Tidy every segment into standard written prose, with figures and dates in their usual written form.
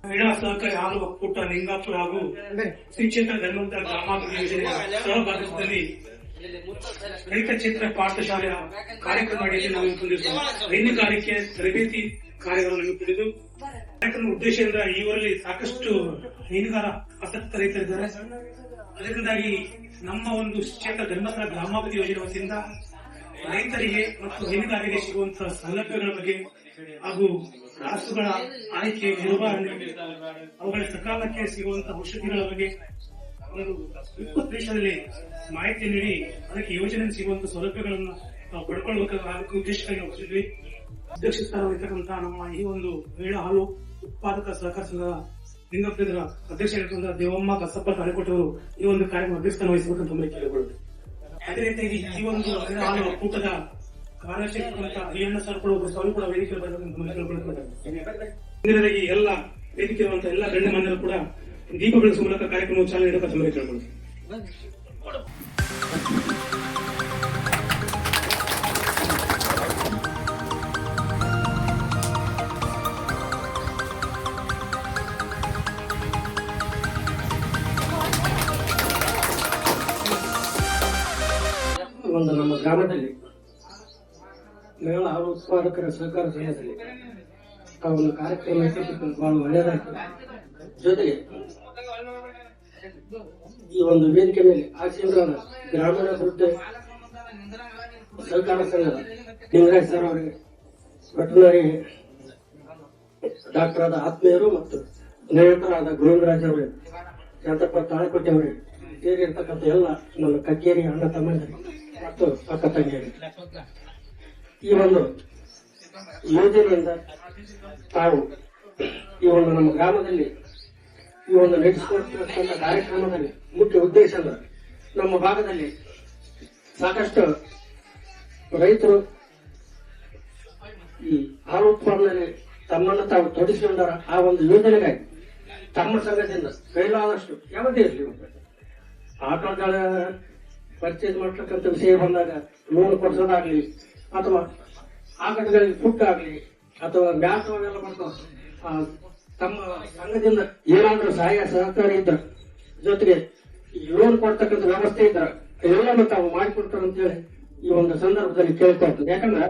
ಮಹಿಳಾ ಸಹಕಾರಿ ಹಾಲು ಒಕ್ಕೂಟ ಲಿಂಗಾಪುರ ಹಾಗೂ ಶ್ರೀ ಕ್ಷೇತ್ರ ಧನ್ವಂತರ ಗ್ರಾಮಾಭಿವೃದ್ಧಿ ಯೋಜನೆಯ ಸಹಭಾಗಿತ್ವದಲ್ಲಿ ರೈತ ಕ್ಷೇತ್ರ ಪಾಠಶಾಲೆಯ ಕಾರ್ಯಕ್ರಮ ಅಡಿಯಲ್ಲಿ ನಾವು ಹಮ್ಮಿಕೊಂಡಿರುವ ಹೈನುಗಾರಿಕೆ ತರಬೇತಿ ಕಾರ್ಯಗಳನ್ನು ಹಮ್ಮಿಕೊಂಡಿದ್ದು ಕಾರ್ಯಕ್ರಮ ಉದ್ದೇಶದಿಂದ ಈವರಲ್ಲಿ ಸಾಕಷ್ಟು ಹೈನುಗಾರ ಆಸಕ್ತ ರೈತರಿದ್ದಾರೆ. ಅದರಿಂದಾಗಿ ನಮ್ಮ ಒಂದು ಕ್ಷೇತ್ರ ಧನ್ವಂತರ ಗ್ರಾಮಾಭಿವೃದ್ಧಿ ಯೋಜನೆ ವತಿಯಿಂದ ರೈತರಿಗೆ ಮತ್ತು ಹೈನುಗಾರರಿಗೆ ಸಿಗುವಂತಹ ಸೌಲಭ್ಯಗಳ ಬಗ್ಗೆ ಹಾಗೂ ರಾಸುಗಳ ಆಯ್ಕೆ ನಿರ್ವಹಣೆ ಅವುಗಳ ಸಕಾಲಕ್ಕೆ ಸಿಗುವಂತಹ ಔಷಧಿಗಳ ಬಗ್ಗೆ ಒಂದು 20 ನಿಮಿಷದಲ್ಲಿ ಮಾಹಿತಿ ನೀಡಿ ಅದಕ್ಕೆ ಯೋಜನೆ ಸಿಗುವಂತಹ ಸೌಲಭ್ಯಗಳನ್ನು ನಾವು ಪಡ್ಕೊಳ್ಬೇಕಾದ ಉದ್ದೇಶಕ್ಕಾಗಿ ನಾವು ಹೊರಟಿದ್ವಿ. ಅಧ್ಯಕ್ಷರಾಗಿರ್ತಕ್ಕಂತಹ ನಮ್ಮ ಈ ಒಂದು ಮಹಿಳಾ ಹಾಲು ಉತ್ಪಾದಕ ಸಹಕಾರ ಸಂಘದ ಲಿಂಗಪುರದ ಅಧ್ಯಕ್ಷರಾಗಿರ್ತಕ್ಕಂಥ ದೇವಮ್ಮ ಕಸಪ್ಪ ತಾಳಿಕೊಟ್ಟವರು ಈ ಒಂದು ಕಾರ್ಯಕ್ರಮ ಅಧ್ಯಕ್ಷತೆ ವಹಿಸಬೇಕಂತ ತಮ್ಮಲ್ಲಿ ಕೇಳಿಕೊಳ್ಳುತ್ತೆ. ಅದೇ ರೀತಿಯಾಗಿ ಈ ಒಂದು ಮಹಿಳಾ ಹಾಲು ಒಕ್ಕೂಟದ ಕಾರ್ಯದರ್ಶಿಯಾಗಿರ್ತಕ್ಕಂಥ ಅಯ್ಯಣ್ಣ ಸರ್ ಕೂಡ ಒಬ್ಬರು ಸಾಲು ಕೂಡ ವೇದಿಕೆ ಕೇಳಿಕೊಳ್ಳುತ್ತಾರೆ. ಎಲ್ಲ ವೇದಿಕೆ ಇರುವಂತಹ ಎಲ್ಲ ಗಣ್ಯಮಾನ್ಯರು ಕೂಡ ದೀಪ ಬೆಳೆಸುವ ಮೂಲಕ ಕಾರ್ಯಕ್ರಮ ಚಾಲನೆ ನೀಡುತ್ತಾ ತಮ್ಮಲ್ಲಿ ಕೇಳಿಕೊಳ್ಳುತ್ತೆ. ಒಂದು ನಮ್ಮ ಗ್ರಾಮದಲ್ಲಿ ಮಹಿಳಾ ಹಾಲು ಉತ್ಪಾದಕರ ಸಹಕಾರ ಸಂಘದಲ್ಲಿ ಆ ಒಂದು ಕಾರ್ಯಕ್ರಮ ಬಹಳ ಒಳ್ಳೆಯದಾಗ್ತದೆ. ಜೊತೆಗೆ ಈ ಒಂದು ವೇದಿಕೆ ಮೇಲೆ ಆಶೀರ್ವಾದ ಗ್ರಾಮೀಣಾಭಿವೃದ್ಧಿ ಸಹಕಾರ ಸಂಘದ ಲಿಂಗರಾಜ್ ಸರ್ ಅವರಿಗೆ, ವೆಟರ್ನರಿ ಡಾಕ್ಟರ್ ಆದ ಆತ್ಮೀಯರು ಮತ್ತು ನಿರತರಾದ ಗೋವಿಂದರಾಜ್ ಅವರೇ, ಶಾಂತಪ್ಪ ತಾಳಿಕೊಟ್ಟೆ ಅವರೇ ಸೇರಿರ್ತಕ್ಕಂಥ ಎಲ್ಲ ನನ್ನ ಕಕ್ಕೇರಿ ಅಣ್ಣ ತಮ್ಮಂದಿರು ಮತ್ತು ಅಕ್ಕ ತಂಗಿಯರಿಗೆ ಈ ಒಂದು ಯೋಜನೆಯಿಂದ ತಾವು ಈ ಒಂದು ನಮ್ಮ ಗ್ರಾಮದಲ್ಲಿ ಈ ಒಂದು ನಡೆಸಿಕೊಡ್ತಿರ್ತಕ್ಕಂಥ ಕಾರ್ಯಕ್ರಮದಲ್ಲಿ ಮುಖ್ಯ ಉದ್ದೇಶ ಅಂದ್ರೆ ನಮ್ಮ ಭಾಗದಲ್ಲಿ ಸಾಕಷ್ಟು ರೈತರು ಈ ಹಾಲು ಉತ್ಪಾದನೆಯಲ್ಲಿ ತಮ್ಮನ್ನು ತಾವು ತೊಡಗಿಸಿಕೊಂಡಾರ. ಆ ಒಂದು ಯೋಜನೆಗಾಗಿ ತಮ್ಮ ಸಂಘದಿಂದ ಕೈಲಾದಷ್ಟು ಯಾವುದೇ ಇರಲಿ ಆಟೋಗಳ ಪರ್ಚೇಸ್ ಮಾಡ್ತಕ್ಕಂಥ ವಿಷಯ ಬಂದಾಗ ಲೋನ್ ಕೊಡಿಸೋದಾಗ್ಲಿ ಅಥವಾ ಆಕಟಗಳಿಗೆ ಫುಡ್ ಆಗ್ಲಿ ಅಥವಾ ಮ್ಯಾಥ್ ಅವೆಲ್ಲ ಬರ್ತಾವ, ತಮ್ಮ ಸಂಘದಿಂದ ಏನಾದ್ರೂ ಸಹಾಯ ಸಹಕಾರ ಇದ್ರ ಜೊತೆಗೆ ಲೋನ್ ಕೊಡ್ತಕ್ಕಂಥ ವ್ಯವಸ್ಥೆ ಇದ್ರ ಎಲ್ಲಾನು ತಾವು ಮಾಡಿಕೊಡ್ತಾರೆ ಅಂತೇಳಿ ಈ ಒಂದು ಸಂದರ್ಭದಲ್ಲಿ ಕೇಳ್ಕೊಳ್ತದೆ. ಯಾಕಂದ್ರೆ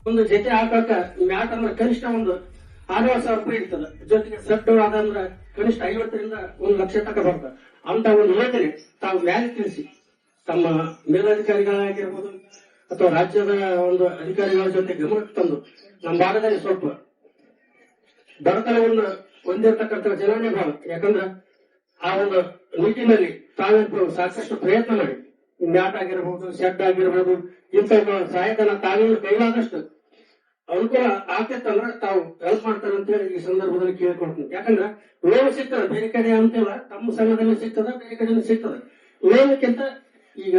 ಒಂದು ಜೊತೆ ಹಾಕಕ್ಕ ಮ್ಯಾಟ್ ಅಂದ್ರೆ ಕನಿಷ್ಠ ಒಂದು 60,000 ರೂಪಾಯಿ ಇರ್ತದೆ. ಜೊತೆಗೆ ಸೆಟ್ ಅದಂದ್ರೆ ಕನಿಷ್ಠ 50ರಿಂದ 1 ಲಕ್ಷ ತನಕ ಬರ್ತದೆ. ಅಂತ ಒಂದು ಯೋಜನೆ ತಾವು ಮ್ಯಾಲೆ ತಿಳಿಸಿ ತಮ್ಮ ಮೇಲಧಿಕಾರಿಗಳಾಗಿರ್ಬೋದು ಅಥವಾ ರಾಜ್ಯದ ಒಂದು ಅಧಿಕಾರಿಗಳ ಜೊತೆ ಗಮನಕ್ಕೆ ತಂದು ನಮ್ಮ ಭಾಗದಲ್ಲಿ ಸ್ವಲ್ಪ ಬಡತನವನ್ನು ಹೊಂದಿರತಕ್ಕಂಥ ಜನಾನೇ ಭಾಳ. ಯಾಕಂದ್ರೆ ಆ ಒಂದು ನಿಟ್ಟಿನಲ್ಲಿ ತಾವೇ ಸಾಕಷ್ಟು ಪ್ರಯತ್ನ ಮಾಡಿ ಮ್ಯಾಟ್ ಆಗಿರಬಹುದು, ಶೆಡ್ ಆಗಿರಬಹುದು, ಇಂಥ ಸಹಾಯಧನ ತಾವೇನು ಕೈಲಾದಷ್ಟು ಅನುಕೂಲ ಆಗ್ತಂದ್ರೆ ತಾವು ಹೆಲ್ಪ್ ಮಾಡ್ತಾರೆ ಅಂತ ಹೇಳಿ ಈ ಸಂದರ್ಭದಲ್ಲಿ ಕೇಳ್ಕೊಳ್ತೀನಿ. ಯಾಕಂದ್ರೆ ಲೋನ್ ಸಿಗ್ತದೆ ಬೇರೆ ಕಡೆ ಅಂತಿಲ್ಲ, ತಮ್ಮ ಸಂಘದಲ್ಲಿ ಸಿಗ್ತದ, ಬೇರೆ ಕಡೆ ಸಿಗ್ತದೆ. ಲೋನ್ಕ್ಕಿಂತ ಈಗ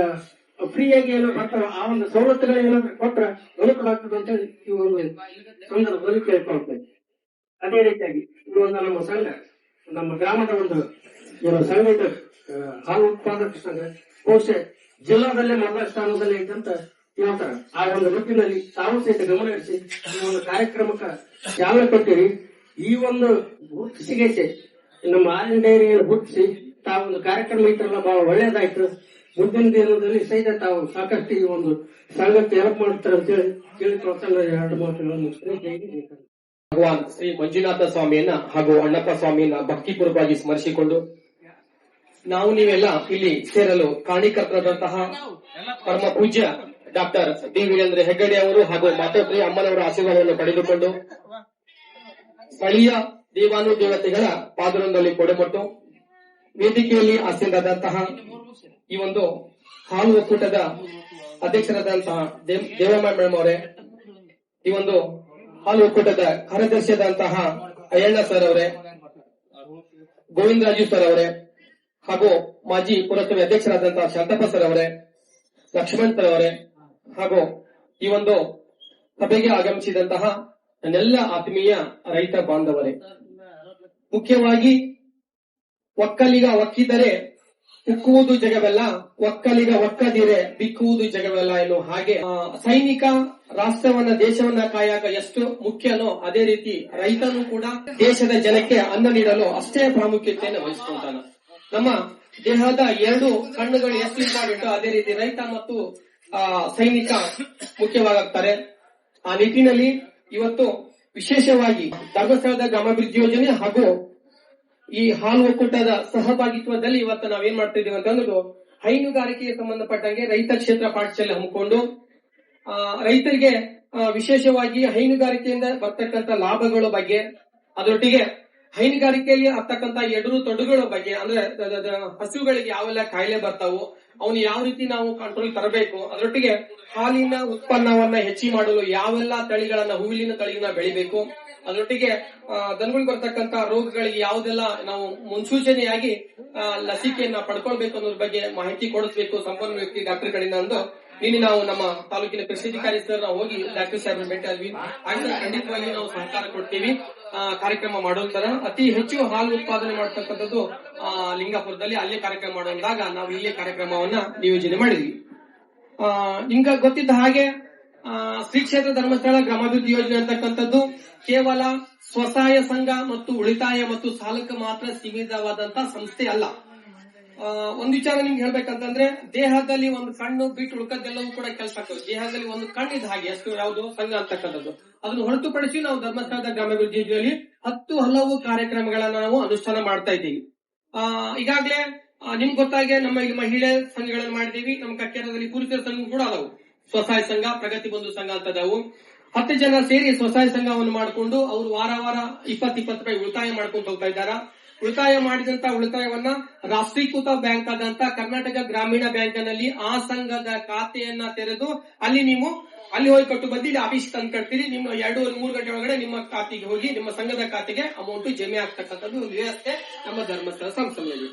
ಫ್ರೀಯಾಗಿ ಏನೋ ಬರ್ತಾವ ಆ ಒಂದು ಸವಲತ್ತುಗಳು ಏನಾದ್ರು ಕೊಟ್ರೆ ಅನುಕೂಲ ಆಗ್ತದೆ ಅಂತ ಹೇಳಿ ಈ ಒಂದು ಸಂದರ್ಭದಲ್ಲಿ ಕೇಳ್ಕೊಳ್ತೇನೆ. ಅದೇ ರೀತಿಯಾಗಿ ಈ ಒಂದು ನಮ್ಮ ಸಂಘ, ನಮ್ಮ ಗ್ರಾಮದ ಒಂದು ಏನು ಸಂಘ ಇದೆ ಹಾಲು ಉತ್ಪಾದಕ ಸಂಘ, ಬಹುಶಃ ಜಿಲ್ಲಾದಲ್ಲೇ ಮೊದಲ ಸ್ಥಾನದಲ್ಲಿ ಇದ್ದಂತ ಹೇಳ್ತಾರ. ಆ ಒಂದು ನಿಟ್ಟಿನಲ್ಲಿ ತಾವು ಸಹಿತ ಗಮನ ಹರಿಸಿ ಈ ಒಂದು ಕಾರ್ಯಕ್ರಮಕ್ಕೆ ಚಾಲನೆ ಕೊಟ್ಟಿರಿ. ಈ ಒಂದು ಗುರುತಿಸಿಗೆ ನಮ್ಮ ಹಾಲಿನ ಡೈರಿಯನ್ನು ಗುರುತಿಸಿ ತಾವು ಒಂದು ಕಾರ್ಯಕ್ರಮ ಇಟ್ಟರಲ್ಲ ಬಹಳ ಒಳ್ಳೇದಾಯ್ತು. ಮುಂದಿನ ದಿನದಲ್ಲಿ ಸಹಿತ ತಾವು ಸಾಕಷ್ಟು ಈ ಒಂದು ಸಂಘಕ್ಕೆ ಹೆಲ್ಪ್ ಮಾಡ್ತಾರೆ ಅಂತ ಹೇಳಿ ಕೇಳಿಕೊಳ್ತಾನೆ 2 ಮಾತುಗಳನ್ನು ಮುಗಿಸ್ತೇನೆ. ಭಗವಾನ್ ಶ್ರೀ ಮಂಜುನಾಥ ಸ್ವಾಮಿಯನ್ನ ಹಾಗೂ ಅಣ್ಣಪ್ಪ ಸ್ವಾಮಿಯನ್ನ ಭಕ್ತಿಪೂರ್ವಕವಾಗಿ ಸ್ಮರಿಸಿಕೊಂಡು ನಾವು ನೀವೆಲ್ಲ ಇಲ್ಲಿ ಸೇರಲು ಕಾರಣೀಕರ್ತರಾದಂತಹ ಪರಮ ಪೂಜ್ಯ ಡಾಕ್ಟರ್ ಡಿ ವೀರೇಂದ್ರ ಹೆಗ್ಗಡೆ ಅವರು ಹಾಗೂ ಮಾತಾಶ್ರೀ ಅಮ್ಮನವರ ಆಶೀರ್ವಾದವನ್ನು ಪಡೆದುಕೊಂಡು ಸ್ಥಳೀಯ ದೇವಾನುದೇವತೆಗಳ ಪಾದರೊಂದಲ್ಲಿ ಕೊಡೆಮಟ್ಟು ವೇದಿಕೆಯಲ್ಲಿ ಆಸೀನರಾದಂತಹ ಈ ಒಂದು ಹಾಲು ಒಕ್ಕೂಟದ ಅಧ್ಯಕ್ಷರಾದಂತಹ ದೇವಮ್ಮ ಮೇಡಮ್ ಅವರೇ, ಈ ಒಂದು ಹಾಲು ಒಕ್ಕೂಟದ ಕಾರ್ಯದರ್ಶಿಯಾದಂತಹ ಅಯ್ಯಣ್ಣ ಸರ್ ಅವರೇ, ಗೋವಿಂದರಾಜು ಸರ್ ಅವರೇ ಹಾಗೂ ಮಾಜಿ ಪುರಸಭೆ ಅಧ್ಯಕ್ಷರಾದಂತಹ ಶಾಂತಪ್ಪ ಸರ್ ಅವರೇ, ಲಕ್ಷ್ಮಣ್ ಸರ್ ಅವರೇ ಹಾಗೂ ಈ ಒಂದು ಸಭೆಗೆ ಆಗಮಿಸಿದಂತಹ ನನ್ನೆಲ್ಲ ಆತ್ಮೀಯ ರೈತ ಬಾಂಧವರೇ, ಮುಖ್ಯವಾಗಿ ಒಕ್ಕಲಿಗ ಒಕ್ಕಿದರೆ ಉಕ್ಕುವುದು ಜಗವೆಲ್ಲ, ಒಕ್ಕಲಿಗ ಒಕ್ಕದಿರೆ ಬಿಕ್ಕುವುದು ಜಗವೆಲ್ಲ ಎನ್ನುವ ಹಾಗೆ ಸೈನಿಕ ರಾಷ್ಟ್ರವನ್ನ ದೇಶವನ್ನ ಕಾಯಾಗ ಎಷ್ಟು ಮುಖ್ಯನೋ ಅದೇ ರೀತಿ ರೈತನು ಕೂಡ ದೇಶದ ಜನಕ್ಕೆ ಅನ್ನ ನೀಡಲು ಅಷ್ಟೇ ಪ್ರಾಮುಖ್ಯತೆಯನ್ನು ವಹಿಸಿಕೊಂತಾನ. ನಮ್ಮ ದೇಹದ ಎರಡು ಕಣ್ಣುಗಳು ಎಷ್ಟು ಇಂಪಾರ್ಟೆಂಟ್ ಅದೇ ರೀತಿ ರೈತ ಮತ್ತು ಸೈನಿಕ ಮುಖ್ಯವಾಗುತ್ತಾರೆ. ಆ ನಿಟ್ಟಿನಲ್ಲಿ ಇವತ್ತು ವಿಶೇಷವಾಗಿ ಧರ್ಮಸ್ಥಳದ ಗ್ರಾಮಾಭಿವೃದ್ಧಿ ಯೋಜನೆ ಹಾಗೂ ಈ ಹಾಲು ಒಕ್ಕೂಟದ ಸಹಭಾಗಿತ್ವದಲ್ಲಿ ಇವತ್ತು ನಾವೇನ್ ಮಾಡ್ತಾ ಇದೀವಿ ಅಂತಂದ್ರೆ ಹೈನುಗಾರಿಕೆಗೆ ಸಂಬಂಧಪಟ್ಟಂಗೆ ರೈತ ಕ್ಷೇತ್ರ ಪಾಠಶಾಲೆ ಹಮ್ಮಿಕೊಂಡು ರೈತರಿಗೆ ವಿಶೇಷವಾಗಿ ಹೈನುಗಾರಿಕೆಯಿಂದ ಬರ್ತಕ್ಕಂಥ ಲಾಭಗಳ ಬಗ್ಗೆ, ಅದರೊಟ್ಟಿಗೆ ಹೈನುಗಾರಿಕೆಯಲ್ಲಿ ಆಗ್ತಕ್ಕಂಥ ಎದುರು ತೊಡಗುಗಳ ಬಗ್ಗೆ, ಅಂದ್ರೆ ಹಸುಗಳಿಗೆ ಯಾವೆಲ್ಲ ಕಾಯಿಲೆ ಬರ್ತಾವು, ಅವನು ಯಾವ ರೀತಿ ನಾವು ಕಂಟ್ರೋಲ್ ತರಬೇಕು, ಅದರೊಟ್ಟಿಗೆ ಹಾಲಿನ ಉತ್ಪನ್ನವನ್ನ ಹೆಚ್ಚಿ ಮಾಡಲು ಯಾವೆಲ್ಲ ತಳಿಗಳನ್ನ ಹೂವಿನ ತಳಿಗಳನ್ನ ಬೆಳಿಬೇಕು, ಅದರೊಟ್ಟಿಗೆ ದನಗಳಿಗೆ ಬರ್ತಕ್ಕಂಥ ರೋಗಗಳಿಗೆ ಯಾವುದೆಲ್ಲ ನಾವು ಮುನ್ಸೂಚನೆಯಾಗಿ ಲಸಿಕೆಯನ್ನ ಪಡ್ಕೊಳ್ಬೇಕು ಅನ್ನೋದ್ರ ಬಗ್ಗೆ ಮಾಹಿತಿ ಕೊಡಿಸಬೇಕು ಸಂಪನ್ನ ವ್ಯಕ್ತಿ ಡಾಕ್ಟರ್ ಕಡೆಯಿಂದ ಅಂದು ನಿನ್ನೆ ನಾವು ನಮ್ಮ ತಾಲೂಕಿನ ಕೃಷಿಧಿಕಾರಿ ಸರ್ ನಾವು ಹೋಗಿ ಡಾಕ್ಟರ್ ಸಾಹೇಬ್ ಭೇಟಿ ಆದ್ವಿ. ಖಂಡಿತವಾಗಿ ನಾವು ಸಹಕಾರ ಕೊಡ್ತೀವಿ. ಕಾರ್ಯಕ್ರಮ ಮಾಡೋತರ ಅತಿ ಹೆಚ್ಚು ಹಾಲು ಉತ್ಪಾದನೆ ಮಾಡತಕ್ಕಂಥದ್ದು ಲಿಂಗಾಪುರದಲ್ಲಿ ಅಲ್ಲೇ ಕಾರ್ಯಕ್ರಮ ಮಾಡೋದಾಗ ನಾವು ಇಲ್ಲೇ ಕಾರ್ಯಕ್ರಮವನ್ನ ನಿಯೋಜನೆ ಮಾಡಿದ್ವಿ. ನಿಮ್ಗೆ ಗೊತ್ತಿದ್ದ ಹಾಗೆ ಶ್ರೀ ಕ್ಷೇತ್ರ ಧರ್ಮಸ್ಥಳ ಗ್ರಾಮಾಭಿವೃದ್ಧಿ ಯೋಜನೆ ಅಂತಕ್ಕಂಥದ್ದು ಕೇವಲ ಸ್ವಸಹಾಯ ಸಂಘ ಮತ್ತು ಉಳಿತಾಯ ಮತ್ತು ಸಾಲಕ್ಕೆ ಮಾತ್ರ ಸೀಮಿತವಾದಂತ ಸಂಸ್ಥೆ ಅಲ್ಲ. ಒಂದು ವಿಚಾರ ನಿಮ್ಗೆ ಹೇಳ್ಬೇಕಂತಂದ್ರೆ ದೇಹದಲ್ಲಿ ಒಂದು ಕಣ್ಣು ಬಿಟ್ಟು ಉಳ್ಕದ್ದೆಲ್ಲವೂ ಕೂಡ ಕೆಲಸ ಆಗ್ತದೆ. ದೇಹದಲ್ಲಿ ಒಂದು ಕಣ್ಣಿದ ಹಾಗೆ ಅಷ್ಟು ಯಾವುದು ಸಂಘ ಅಂತಕ್ಕಂಥದ್ದು ಅದನ್ನು ಹೊರತುಪಡಿಸಿ ನಾವು ಧರ್ಮಸ್ಥಳದ ಗ್ರಾಮಾಭಿವೃದ್ಧಿ ಯೋಜನೆಯಲ್ಲಿ 10 ಹಲವು ಕಾರ್ಯಕ್ರಮಗಳನ್ನ ನಾವು ಅನುಷ್ಠಾನ ಮಾಡ್ತಾ ಇದ್ದೀವಿ. ಈಗಾಗಲೇ ನಿಮ್ಗೆ ಗೊತ್ತಾಗೆ ನಮ್ಮ ಇಲ್ಲಿ ಮಹಿಳೆ ಸಂಘಗಳನ್ನು ಮಾಡಿದೀವಿ. ನಮ್ಮ ಕಕ್ಕೇರದಲ್ಲಿ ಪುರುಷರ ಸಂಘ ಕೂಡ ಅದಾವು. ಸ್ವಸಹಾಯ ಸಂಘ, ಪ್ರಗತಿ ಬಂಧು ಸಂಘ ಅಂತ ಅದಾವು. 10 ಜನ ಸೇರಿ ಸ್ವಸಹಾಯ ಸಂಘವನ್ನು ಮಾಡಿಕೊಂಡು ಅವರು ವಾರ 20 ರೂಪಾಯಿ ಉಳಿತಾಯ ಮಾಡ್ಕೊಂಡು ಹೋಗ್ತಾ ಇದ್ದಾರ. ಉಳಿತಾಯ ಮಾಡಿದಂತ ಉಳಿತಾಯವನ್ನ ರಾಷ್ಟ್ರೀಕೃತ ಬ್ಯಾಂಕ್ ಆದಂತ ಕರ್ನಾಟಕ ಗ್ರಾಮೀಣ ಬ್ಯಾಂಕ್ನಲ್ಲಿ ಆ ಸಂಘದ ಖಾತೆಯನ್ನ ತೆರೆದು ಅಲ್ಲಿ ಹೋಗಿ ಕೊಟ್ಟು ಬಂದು ಇಲ್ಲಿ ಆಫೀಸ್ ತಂದು ಕಟ್ತೀರಿ. ನಿಮ್ಮ 2-3 ಗಂಟೆ ಒಳಗಡೆ ನಿಮ್ಮ ಖಾತೆಗೆ ಹೋಗಿ ನಿಮ್ಮ ಸಂಘದ ಖಾತೆಗೆ ಅಮೌಂಟ್ ಜಮೆ ಆಗ್ತಕ್ಕಂಥದ್ದು ಒಂದು ವ್ಯವಸ್ಥೆ ನಮ್ಮ ಧರ್ಮಸ್ಥಳ ಸಂಸ್ಥೆಯಲ್ಲಿ.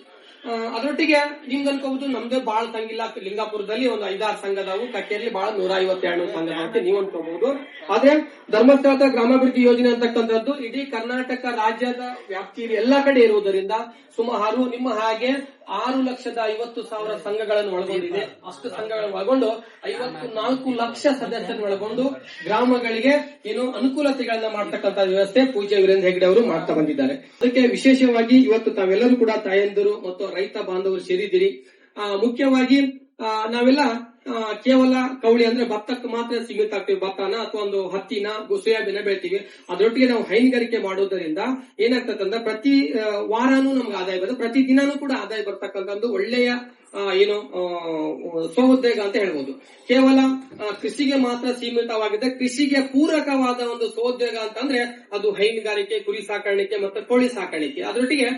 ಅದರೊಟ್ಟಿಗೆ ನಿಮ್ಗೆ ಅನ್ಕೋಬಹುದು ನಮ್ದೇ ಬಾಳ ಸಂಘಿಲ್ಲ. ಲಿಂಗಾಪುರದಲ್ಲಿ ಒಂದು 5-6 ಸಂಘದವು, ಕಕ್ಕೇರಿ ಬಹಳ 152 ಸಂಘ ಅಂತ ನೀವು ಅನ್ಕೋಬಹುದು. ಆದ್ರೆ ಧರ್ಮಸ್ಥಳದ ಗ್ರಾಮಾಭಿವೃದ್ಧಿ ಯೋಜನೆ ಅಂತಕ್ಕಂಥದ್ದು ಇಡೀ ಕರ್ನಾಟಕ ರಾಜ್ಯದ ವ್ಯಾಪ್ತಿಯಲ್ಲಿ ಎಲ್ಲಾ ಕಡೆ ಇರುವುದರಿಂದ ಸುಮಾರು ನಿಮ್ಮ ಹಾಗೆ 6,50,000 ಸಂಘಗಳನ್ನು ಒಳಗೊಂಡಿದೆ. ಅಷ್ಟು ಸಂಘಗಳನ್ನು ಒಳಗೊಂಡು 54 ಲಕ್ಷ ಸದಸ್ಯರನ್ನು ಒಳಗೊಂಡು ಗ್ರಾಮಗಳಿಗೆ ಏನು ಅನುಕೂಲತೆಗಳನ್ನ ಮಾಡ್ತಕ್ಕಂಥ ವ್ಯವಸ್ಥೆ ಪೂಜ್ಯ ವೀರೇಂದ್ರ ಹೆಗ್ಡೆ ಅವರು ಮಾಡ್ತಾ ಬಂದಿದ್ದಾರೆ. ಅದಕ್ಕೆ ವಿಶೇಷವಾಗಿ ಇವತ್ತು ತಾವೆಲ್ಲರೂ ಕೂಡ ತಾಯಂದಿರು ಮತ್ತು ರೈತ ಬಾಂಧವರು ಸೇರಿದ್ದೀರಿ. ಮುಖ್ಯವಾಗಿ ನಾವೆಲ್ಲ ಕೇವಲ ಕವಳಿ ಅಂದ್ರೆ ಭತ್ತಕ್ಕೆ ಮಾತ್ರ ಸೀಮಿತ ಆಗ್ತೀವಿ. ಭತ್ತನ ಅಥವಾ ಒಂದು ಹತ್ತಿನ ಸೋಯಾಬೀನ ಬೆಳಿತೀವಿ. ಅದರೊಟ್ಟಿಗೆ ನಾವು ಹೈನುಗಾರಿಕೆ ಮಾಡೋದರಿಂದ ಏನಾಗ್ತದಂದ್ರೆ ಪ್ರತಿ ವಾರನೂ ನಮ್ಗೆ ಆದಾಯ ಬರ್ತದೆ, ಪ್ರತಿ ದಿನಾನೂ ಕೂಡ ಆದಾಯ ಬರ್ತಕ್ಕಂಥ ಒಂದು ಒಳ್ಳೆಯ ಸ್ವಉದ್ಯೋಗ ಅಂತ ಹೇಳ್ಬೋದು. ಕೇವಲ ಕೃಷಿಗೆ ಮಾತ್ರ ಸೀಮಿತವಾಗಿದೆ. ಕೃಷಿಗೆ ಪೂರಕವಾದ ಒಂದು ಸ್ವಉದ್ಯೋಗ ಅಂತಂದ್ರೆ ಅದು ಹೈನುಗಾರಿಕೆ, ಕುರಿ ಸಾಕಾಣಿಕೆ ಮತ್ತು ಕೋಳಿ ಸಾಕಾಣಿಕೆ. ಅದರೊಟ್ಟಿಗೆ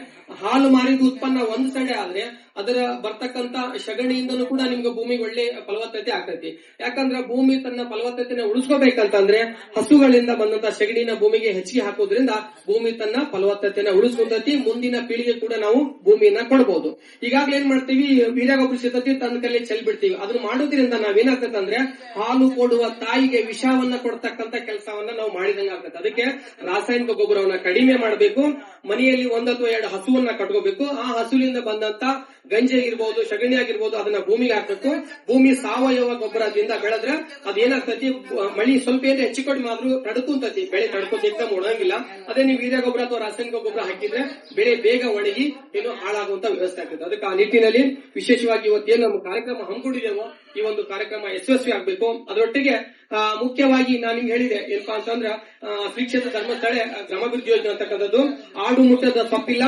ಹಾಲು ಮಾರಿದ ಉತ್ಪನ್ನ ಒಂದು ಸಡೆ ಆದ್ರೆ ಅದರ ಬರ್ತಕ್ಕಂತ ಸಗಣಿಯಿಂದಲೂ ಕೂಡ ನಿಮ್ಗೆ ಭೂಮಿಗೆ ಒಳ್ಳೆ ಫಲವತ್ತತೆ ಆಗ್ತೈತಿ. ಯಾಕಂದ್ರೆ ಭೂಮಿ ತನ್ನ ಫಲವತ್ತತೆನ ಉಳಿಸ್ಕೋಬೇಕಂತಂದ್ರೆ ಹಸುಗಳಿಂದ ಬಂದಂತ ಸಗಣಿನ ಭೂಮಿಗೆ ಹೆಚ್ಚಿಗೆ ಹಾಕೋದ್ರಿಂದ ಭೂಮಿ ತನ್ನ ಫಲವತ್ತತೆನ ಉಳಿಸ್ಕೊಂತೈತಿ. ಮುಂದಿನ ಪೀಳಿಗೆ ಕೂಡ ನಾವು ಭೂಮಿಯನ್ನ ಕೊಡಬಹುದು. ಈಗಾಗಲೇ ಏನ್ ಮಾಡ್ತೀವಿ, ವೀರ್ಯಗೊಬ್ಬರ ಸಿದ್ಧತೆ ತನ್ನ ಕಲ್ಲಿ ಚೆಲ್ ಬಿಡ್ತೀವಿ. ಅದನ್ನ ಮಾಡೋದ್ರಿಂದ ನಾವೇನಾಗ್ತಂದ್ರೆ ಹಾಲು ಕೊಡುವ ತಾಯಿಗೆ ವಿಷವನ್ನ ಕೊಡ್ತಕ್ಕಂತ ಕೆಲಸವನ್ನ ನಾವು ಮಾಡಿದಂಗ ಆಗ್ತದೆ. ಅದಕ್ಕೆ ರಾಸಾಯನಿಕ ಗೊಬ್ಬರವನ್ನ ಕಡಿಮೆ ಮಾಡಬೇಕು. ಮನೆಯಲ್ಲಿ 1 ಅಥವಾ 2 ಹಸುವನ್ನ ಕಟ್ಕೋಬೇಕು. ಆ ಹಸುವಿನಿಂದ ಬಂದಂತ ಗಂಜಿ ಆಗಿರ್ಬೋದು, ಸಗಣಿ ಆಗಿರ್ಬೋದು, ಅದನ್ನ ಭೂಮಿಗೆ ಹಾಕ್ಬೇಕು. ಭೂಮಿ ಸಾವಯವ ಗೊಬ್ಬರದಿಂದ ಬೆಳೆದ್ರೆ ಅದೇನಾಗ್ತತಿ, ಮಳಿ ಸ್ವಲ್ಪ ಏನಾದ್ರೆ ಹೆಚ್ಚು ಕಡಿಮೆ ಆದ್ರೂ ತಡ್ಕೊಂತತಿ. ಬೆಳೆ ತಡ್ಕೊಂತ ಏಕದಮ್ ಒಣಗಿಲ್ಲ. ಅದೇ ನೀವು ವೀರ್ಯ ಗೊಬ್ಬರ ಅಥವಾ ರಾಸಾಯನಿಕ ಗೊಬ್ಬರ ಹಾಕಿದ್ರೆ ಬೆಳೆ ಬೇಗ ಒಣಗಿ ಏನು ಹಾಳಾಗುವಂತ ವ್ಯವಸ್ಥೆ ಆಗ್ತದೆ. ಅದಕ್ಕೆ ಆ ನಿಟ್ಟಿನಲ್ಲಿ ವಿಶೇಷವಾಗಿ ಇವತ್ತೇನು ನಮ್ಮ ಕಾರ್ಯಕ್ರಮ ಹಮ್ಮಿಕೊಂಡಿದ್ದೇವೋ ಈ ಒಂದು ಕಾರ್ಯಕ್ರಮ ಯಶಸ್ವಿ ಆಗ್ಬೇಕು. ಅದರೊಟ್ಟಿಗೆ ಮುಖ್ಯವಾಗಿ ನಾನು ನಿಮ್ಗೆ ಹೇಳಿದೆ ಏನಪ್ಪಾ ಅಂತಂದ್ರ ಶ್ರೀ ಕ್ಷೇತ್ರ ಧರ್ಮಸ್ಥಳ ಗ್ರಾಮಾಭಿವೃದ್ಧಿ ಯೋಜನೆ ಅಂತಕ್ಕಂಥದ್ದು ಆಡು ಮುಟ್ಟದ ತಪ್ಪಿಲ್ಲ.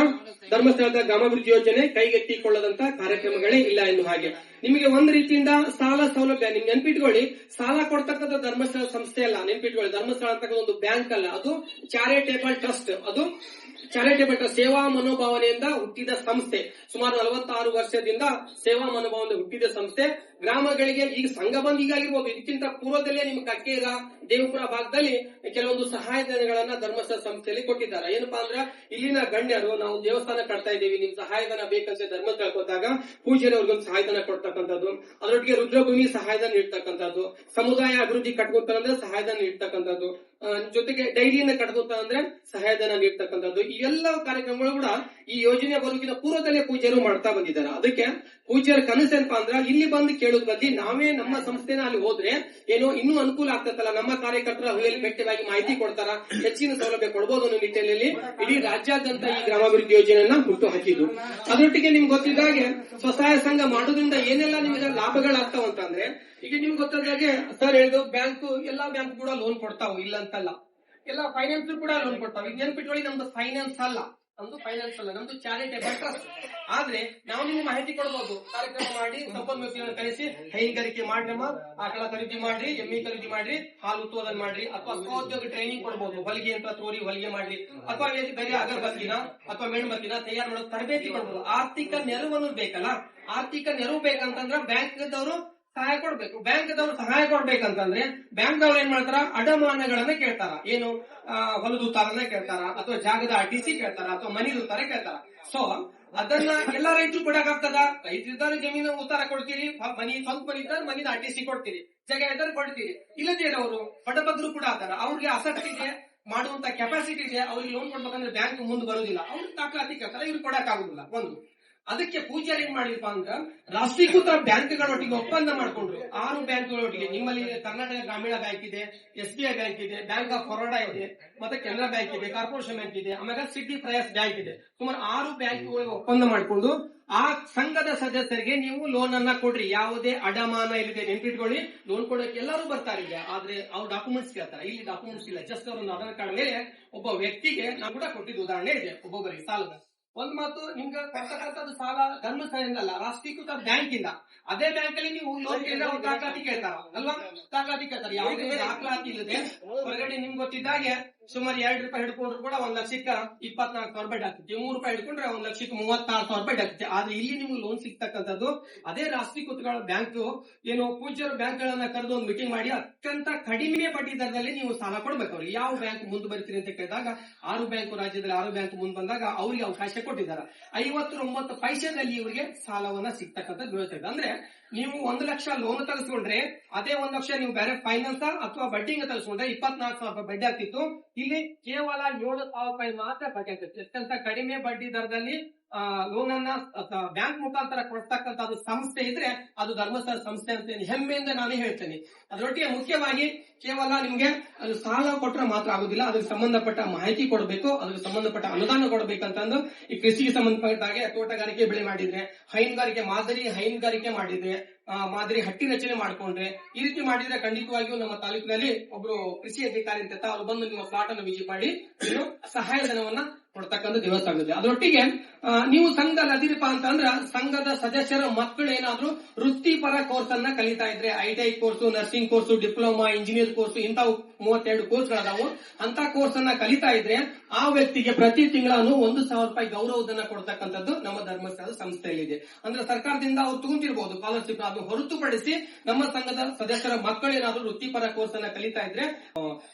ಧರ್ಮಸ್ಥಳದ ಗ್ರಾಮಾಭಿವೃದ್ಧಿ ಯೋಜನೆ ಕೈಗೆತ್ತಿಕೊಳ್ಳದಂತ ಕಾರ್ಯಕ್ರಮಗಳೇ ಇಲ್ಲ ಎನ್ನುವ ಹಾಗೆ ನಿಮಗೆ ಒಂದು ರೀತಿಯಿಂದ ಸಾಲ ಸೌಲಭ್ಯ ನಿಮ್ಗೆ ನೆನ್ಪಿಟ್ಕೊಳ್ಳಿ. ಸಾಲ ಕೊಡ್ತಕ್ಕಂಥ ಧರ್ಮಸ್ಥಳ ಸಂಸ್ಥೆ ಅಲ್ಲ, ನೆನ್ಪಿಟ್ಕೊಳ್ಳಿ. ಧರ್ಮಸ್ಥಳ ಅಂತಕ್ಕಂಥ ಒಂದು ಬ್ಯಾಂಕ್ ಅಲ್ಲ, ಅದು ಚಾರಿಟೇಬಲ್ ಟ್ರಸ್ಟ್. ಅದು ಚಾರಿಟೇಬಲ್ ಟ್ರಸ್ಟ್ ಸೇವಾ ಮನೋಭಾವನೆಯಿಂದ ಹುಟ್ಟಿದ ಸಂಸ್ಥೆ. ಸುಮಾರು 46 ವರ್ಷದಿಂದ ಸೇವಾ ಮನೋಭಾವನೆ ಹುಟ್ಟಿದ ಸಂಸ್ಥೆ. ಗ್ರಾಮಗಳಿಗೆ ಈಗ ಸಂಘ ಬಂದ್ ಈಗಾಗಿರ್ಬೋದು, ಇದಕ್ಕಿಂತ ಪೂರ್ವದಲ್ಲೇ ನಿಮ್ಮ ಕಕ್ಕೇರ ದೇವಪುರ ಭಾಗದಲ್ಲಿ ಕೆಲವೊಂದು ಸಹಾಯಧನಗಳನ್ನ ಧರ್ಮಸ್ಥಳ ಸಂಸ್ಥೆಯಲ್ಲಿ ಕೊಟ್ಟಿದ್ದಾರೆ. ಏನಪ್ಪಾ ಅಂದ್ರೆ ಇಲ್ಲಿನ ಗಣ್ಯರು ನಾವು ದೇವಸ್ಥಾನ ಕಟ್ತಾ ಇದ್ದೀವಿ, ನಿಮ್ ಸಹಾಯಧನ ಬೇಕಂತ ಧರ್ಮಸ್ಥಳಕ್ಕೆ ಹೋದಾಗ ಪೂಜೆಯವ್ರಿಗೊಂದು ಸಹಾಯಧನ ಕೊಡ್ತಕ್ಕಂಥದ್ದು, ಅದರೊಟ್ಟಿಗೆ ರುದ್ರಭೂಮಿ ಸಹಾಯಧನ ನೀಡ್ತಕ್ಕಂಥದ್ದು, ಸಮುದಾಯ ಅಭಿವೃದ್ಧಿ ಕಟ್ಕೊಂತಾರೆ ಸಹಾಯಧನ ನೀಡ್ತಕ್ಕಂಥದ್ದು, ಜೊತೆಗೆ ಡೈರಿಯನ್ನ ಕಟ್ಟದು ಅಂದ್ರೆ ಸಹಾಯಧನ ನೀಡ್ತಕ್ಕಂಥದ್ದು. ಈ ಎಲ್ಲ ಕಾರ್ಯಕ್ರಮಗಳು ಕೂಡ ಈ ಯೋಜನೆ ಬದುಕಿನ ಪೂರ್ವದಲ್ಲೇ ಪೂಜ್ಯರು ಮಾಡ್ತಾ ಬಂದಿದ್ದಾರೆ. ಅದಕ್ಕೆ ಪೂಜ್ಯರ ಕನಸೇನಪ್ಪ ಅಂದ್ರ ಇಲ್ಲಿ ಬಂದು ಕೇಳೋದ್ ಬದ್ಲಿ ನಾವೇ ನಮ್ಮ ಸಂಸ್ಥೆನ ಅಲ್ಲಿ ಹೋದ್ರೆ ಏನೋ ಇನ್ನೂ ಅನುಕೂಲ ಆಗ್ತದಲ್ಲ, ನಮ್ಮ ಕಾರ್ಯಕರ್ತರು ಅಲ್ಲಿ ವ್ಯಕ್ತಿಯಾಗಿ ಮಾಹಿತಿ ಕೊಡ್ತಾರ, ಹೆಚ್ಚಿನ ಸೌಲಭ್ಯ ಕೊಡಬಹುದು ಅನ್ನೋ ನಿಟ್ಟಿನಲ್ಲಿ ಇಡೀ ರಾಜ್ಯಾದ್ಯಂತ ಈ ಗ್ರಾಮಾಭಿವೃದ್ಧಿ ಯೋಜನೆಯನ್ನ ಹುಟ್ಟು ಹಾಕಿದ್ದು. ಅದರೊಟ್ಟಿಗೆ ನಿಮ್ಗೆ ಗೊತ್ತಿದ್ದಾಗೆ ಸ್ವಸಹಾಯ ಸಂಘ ಮಾಡೋದ್ರಿಂದ ಏನೆಲ್ಲ ನಿಮಗೆ ಲಾಭಗಳಾಗ್ತಾವ ಅಂತಂದ್ರೆ, ಈಗ ನಿಮ್ಗೆ ಗೊತ್ತಾದಾಗೆ ಸರ್ ಹೇಳಿದ್ರು ಬ್ಯಾಂಕ್ ಎಲ್ಲಾ ಬ್ಯಾಂಕ್ ಕೂಡ ಲೋನ್ ಕೊಡ್ತಾವ, ಇಲ್ಲ ಅಂತಲ್ಲ, ಎಲ್ಲ ಫೈನಾನ್ಸ್ ಕೂಡ ಲೋನ್ ಕೊಡ್ತಾವ. ಈಗ ನೆನ್ಪಿಟ್ಕೊಳ್ಳಿ, ನಮ್ದು ಫೈನಾನ್ಸ್ ಅಲ್ಲ, ನಮ್ದು ಚಾರಿಟೇಬಲ್ ಟ್ರಸ್ಟ್. ಆದ್ರೆ ನಾವು ನಿಮ್ಗೆ ಮಾಹಿತಿ ಕೊಡಬಹುದು, ಕಾರ್ಯಕ್ರಮ ಮಾಡಿ ಸಂಪನ್ಮೂಲಗಳನ್ನು ಕರೆಸಿ ಹೈನುಗಾರಿಕೆ ಮಾಡ್ರಮ್ಮ, ಆಕಳ ಖರೀದಿ ಮಾಡ್ರಿ, ಎಮ್ಮೆ ಖರೀದಿ ಮಾಡ್ರಿ, ಹಾಲು ಉತ್ಪಾದನೆ ಮಾಡ್ರಿ, ಅಥವಾ ಸ್ವೋದ್ಯೋಗ ಟ್ರೈನಿಂಗ್ ಕೊಡಬಹುದು, ಹೊಲಿಗೆ ಅಂತ ತೋರಿ ಹೊಲಿಗೆ ಮಾಡ್ರಿ, ಅಥವಾ ಬೇರೆ ಅಗರಬತ್ತಿನ ಅಥವಾ ಮೆಣಬತ್ತಿನ ತಯಾರು ಮಾಡೋ ತರಬೇತಿ ಕೊಡಬಹುದು. ಆರ್ಥಿಕ ನೆರವನ್ನು ಬೇಕಲ್ಲ, ಆರ್ಥಿಕ ನೆರವು ಬೇಕಂತಂದ್ರೆ ಬ್ಯಾಂಕ್ದವರು ಸಹಾಯ ಕೊಡ್ಬೇಕು. ಬ್ಯಾಂಕ್ದವ್ರು ಸಹಾಯ ಕೊಡ್ಬೇಕಂತಂದ್ರೆ ಬ್ಯಾಂಕ್ದವ್ರು ಏನ್ ಮಾಡ್ತಾರ, ಅಡಮಾನಗಳನ್ನ ಕೇಳ್ತಾರ. ಏನು, ಹೊಲದ ಉತ್ತಾರನ ಕೇಳ್ತಾರ, ಅಥವಾ ಜಾಗದ RTC ಕೇಳ್ತಾರ, ಅಥವಾ ಮನಿ ಉತ್ತಾರ ಕೇಳ್ತಾರ. ಸೊ ಅದನ್ನ ಎಲ್ಲಾ ರೈತರು ಕೊಡಕ್ಕಾಗ್ತದ? ರೈತರಿದ್ದಾರೆ ಜಮೀನು ಉತ್ತಾರ ಕೊಡ್ತೀರಿ, ಮನಿ ಸ್ವಂತ ಮನಿ ಇದ್ದಾರೆ ಮನಿದ RTC ಕೊಡ್ತೀರಿ, ಜಾಗ ಇದ್ದಾರೆ ಕೊಡ್ತೀರಿ. ಇಲ್ಲದೇ ಅವರು ಬಡಬಗ್ರು ಕೂಡ ಆತಾರ, ಅವ್ರಿಗೆ ಆಸಕ್ತಿ ಇದೆ, ಮಾಡುವಂತ ಕೆಪಾಸಿಟಿ ಇದೆ, ಅವ್ರಿಗೆ ಲೋನ್ ಕೊಡ್ಬೇಕಂದ್ರೆ ಬ್ಯಾಂಕ್ ಮುಂದೆ ಬರೋದಿಲ್ಲ, ಅವ್ರಿಗೆ ದಾಖಲಾತಿ ಕೇಳ್ತಾರೆ, ಇವ್ರಿಗೆ ಕೊಡಕ್ ಆಗುದಿಲ್ಲ. ಒಂದು ಅದಕ್ಕೆ ಪೂಜ್ಯರು ಏನ್ ಮಾಡಿರಪ್ಪ ಅಂತ ರಾಷ್ಟ್ರೀಕೃತ ಬ್ಯಾಂಕ್ಗಳೊಟ್ಟಿಗೆ ಒಪ್ಪಂದ ಮಾಡ್ಕೊಂಡ್ರು. 6 ಬ್ಯಾಂಕ್ಗಳೊಟ್ಟಿಗೆ, ನಿಮ್ಮಲ್ಲಿ ಕರ್ನಾಟಕ ಗ್ರಾಮೀಣ ಬ್ಯಾಂಕ್ ಇದೆ, SBI ಬ್ಯಾಂಕ್ ಇದೆ, ಬ್ಯಾಂಕ್ ಆಫ್ ಬರೋಡಾ ಇದೆ, ಮತ್ತೆ ಕೆನರಾ ಬ್ಯಾಂಕ್ ಇದೆ, ಕಾರ್ಪೊರೇಷನ್ ಬ್ಯಾಂಕ್ ಇದೆ, ಆಮೇಲೆ ಸಿಟಿ ಪ್ರಯಾಸ್ ಬ್ಯಾಂಕ್ ಇದೆ. ಸುಮಾರು 6 ಬ್ಯಾಂಕ್ಗಳಿಗೆ ಒಪ್ಪಂದ ಮಾಡ್ಕೊಂಡು ಆ ಸಂಘದ ಸದಸ್ಯರಿಗೆ ನೀವು ಲೋನ್ ಅನ್ನ ಕೊಡ್ರಿ, ಯಾವುದೇ ಅಡಮಾನ ಇಲ್ಲದೆ. ನೆನ್ಪಿಟ್ಕೊಳ್ಳಿ, ಲೋನ್ ಕೊಡೋಕೆ ಎಲ್ಲರೂ ಬರ್ತಾರೆ ಈಗ, ಆದ್ರೆ ಅವ್ರು ಡಾಕ್ಯುಮೆಂಟ್ಸ್ ಕೇಳ್ತಾರೆ. ಇಲ್ಲಿ ಡಾಕ್ಯುಮೆಂಟ್ಸ್ ಇಲ್ಲ, ಜಸ್ಟ್ ಅವರೊಂದು ಆಧಾರ್ ಕಾರ್ಡ್ ಮೇಲೆ ಒಬ್ಬ ವ್ಯಕ್ತಿಗೆ ನಾವು ಕೂಡ ಕೊಟ್ಟಿದ್ದು ಉದಾಹರಣೆ ಇದೆ. ಒಬ್ಬೊಬ್ಬರಿಗೆ ಸಾಲದ ಒಂದ್ ಮಾತು, ನಿಮ್ಗೆ ಕೊಡ್ತಕ್ಕಂಥದ್ದು ಸಾಲ ಧರ್ಮಸ್ಥಳದಿಂದಲ್ಲ, ರಾಷ್ಟ್ರೀಕೃತ ಬ್ಯಾಂಕ್ ಇಂದ. ಅದೇ ಬ್ಯಾಂಕ್ ಅಲ್ಲಿ ನೀವು ಲೋನ್ ಕೇಳಿದ್ರೆ ಅವ್ರು ದಾಖಲಾತಿ ಕೇಳ್ತಾರ ಅಲ್ವಾ, ದಾಖಲಾತಿ ಕೇಳ್ತಾರೆ. ಯಾವುದೇ ದಾಖಲಾತಿ ಇಲ್ಲದೆ ಹೊರಗಡೆ ನಿಮ್ಗೆ ಗೊತ್ತಿದ್ದಾಗೆ ಸುಮಾರು 2 ರೂಪಾಯಿ ಹಿಡ್ಕೊಂಡ್ರು ಕೂಡ 1 ಲಕ್ಷಕ್ಕೆ 24,000 ರೂಪಾಯಿ ಆಗ್ತದೆ. 3 ರೂಪಾಯಿ ಹಿಡ್ಕೊಂಡ್ರೆ 1 ಲಕ್ಷಕ್ಕೆ 36,000 ರೂಪಾಯಿ ಆಗ್ತದೆ. ಆದ್ರೆ ಇಲ್ಲಿ ನಿಮ್ಗೆ ಲೋನ್ ಸಿಗ್ತಕ್ಕಂಥದ್ದು ಅದೇ ರಾಷ್ಟ್ರೀಕೃತಗಳ ಬ್ಯಾಂಕ್ ಏನು ಪೂಜ್ಯರು ಬ್ಯಾಂಕ್ ಗಳನ್ನ ಕರೆದು ಒಂದು ಮೀಟಿಂಗ್ ಮಾಡಿ ಅತ್ಯಂತ ಕಡಿಮೆ ಬಡ್ಡಿ ದರದಲ್ಲಿ ನೀವು ಸಾಲ ಕೊಡ್ಬೇಕು. ಅವ್ರಿಗೆ ಯಾವ ಬ್ಯಾಂಕ್ ಮುಂದೆ ಬರ್ತೀರಿ ಅಂತ ಕೇಳಿದಾಗ 6 ಬ್ಯಾಂಕ್ ರಾಜ್ಯದಲ್ಲಿ 6 ಬ್ಯಾಂಕ್ ಮುಂದೆ ಬಂದಾಗ ಅವರಿಗೆ ಅವಕಾಶ ಕೊಟ್ಟಿದ್ದಾರೆ. 59 ಪೈಸೆದಲ್ಲಿ ಇವರಿಗೆ ಸಾಲವನ್ನ ಸಿಗ್ತಕ್ಕಂಥದ್ದು ವ್ಯವಸ್ಥೆ ಇದೆ. ಅಂದ್ರೆ ನೀವು 1 ಲಕ್ಷ ಲೋನ್ ತರಿಸ್ಕೊಂಡ್ರೆ ಅದೇ 1 ಲಕ್ಷ ನೀವು ಬೇರೆ ಫೈನಾನ್ಸ್ ಅಥವಾ ಬಡ್ಡಿಗೆ ತರಿಸ್ಕೊಂಡ್ರೆ 24,000 ರೂಪಾಯಿ ಬಡ್ಡಿ ಆಗ್ತಿತ್ತು. ಇಲ್ಲಿ ಕೇವಲ 7,000 ರೂಪಾಯಿ ಮಾತ್ರ ಬಡ್ಡಿ ಆಗ್ತದೆ. ಅತ್ಯಂತ ಕಡಿಮೆ ಬಡ್ಡಿ ದರದಲ್ಲಿ ಲೋನ್ ಅನ್ನ ಬ್ಯಾಂಕ್ ಮುಖಾಂತರ ಕೊಡ್ತಕ್ಕಂಥದ್ದು ಸಂಸ್ಥೆ ಇದ್ರೆ ಅದು ಧರ್ಮಸ್ಥಳ ಸಂಸ್ಥೆ ಅಂತ ಹೆಮ್ಮೆಯಿಂದ ನಾನು ಹೇಳ್ತೇನೆ. ಅದರೊಟ್ಟಿಗೆ ಮುಖ್ಯವಾಗಿ ಕೇವಲ ನಿಮ್ಗೆ ಅದು ಸಾಲ ಕೊಟ್ರೆ ಮಾತ್ರ ಆಗುದಿಲ್ಲ, ಅದಕ್ಕೆ ಸಂಬಂಧಪಟ್ಟ ಮಾಹಿತಿ ಕೊಡಬೇಕು, ಅದಕ್ಕೆ ಸಂಬಂಧಪಟ್ಟ ಅನುದಾನ ಕೊಡಬೇಕಂತಂದು ಈ ಕೃಷಿಗೆ ಸಂಬಂಧಪಟ್ಟ ಹಾಗೆ ತೋಟಗಾರಿಕೆ ಬೆಳೆ ಮಾಡಿದ್ರೆ, ಹೈನುಗಾರಿಕೆ ಮಾದರಿ ಹೈನುಗಾರಿಕೆ ಮಾಡಿದ್ರೆ, ಮಾದರಿ ಹಟ್ಟಿ ರಚನೆ ಮಾಡ್ಕೊಂಡ್ರೆ, ಈ ರೀತಿ ಮಾಡಿದ್ರೆ ಖಂಡಿತವಾಗಿಯೂ ನಮ್ಮ ತಾಲೂಕಿನಲ್ಲಿ ಒಬ್ರು ಕೃಷಿ ಅಧಿಕಾರಿ ಅಂತ ಅವ್ರು ಬಂದು ನಿಮ್ಮ ಪ್ಲಾಟ್ ಅನ್ನು ವಿಜಿಟ್ ಮಾಡಿ ಸಹಾಯಧನವನ್ನ ಕೊಡ್ತಕ್ಕಂಥ ದಿವಸ ಆಗುತ್ತೆ. ಅದರೊಟ್ಟಿಗೆ ನೀವು ಸಂಘದಲ್ಲಿ ಅದಿರಪ್ಪ ಅಂತಂದ್ರ ಸಂಘದ ಸದಸ್ಯರ ಮಕ್ಕಳು ಏನಾದ್ರು ವೃತ್ತಿಪರ ಕೋರ್ಸ್ ಅನ್ನ ಕಲಿತಾ ಇದ್ರೆ, ITI course, nursing course, diploma, engineer course, ಇಂಥವು 32 ಕೋರ್ಸ್ಗಳದಾವು. ಅಂತ ಕೋರ್ಸ್ ಅನ್ನ ಕಲಿತಾ ಇದ್ರೆ ಆ ವ್ಯಕ್ತಿಗೆ ಪ್ರತಿ ತಿಂಗಳನ್ನು 1,000 ರೂಪಾಯಿ ಗೌರವಧನ ಕೊಡ್ತಕ್ಕಂಥದ್ದು ನಮ್ಮ ಧರ್ಮಸ್ಥಳದ ಸಂಸ್ಥೆಯಲ್ಲಿದೆ. ಅಂದ್ರೆ ಸರ್ಕಾರದಿಂದ ಅವ್ರು ತಗೊಂಡಿರ್ಬಹುದು ಸ್ಕಾಲರ್ಶಿಪ್, ಅದು ಹೊರತುಪಡಿಸಿ ನಮ್ಮ ಸಂಘದ ಸದಸ್ಯರ ಮಕ್ಕಳು ಏನಾದ್ರು ವೃತ್ತಿಪರ ಕೋರ್ಸ್ ಅನ್ನ ಕಲಿತಾ ಇದ್ರೆ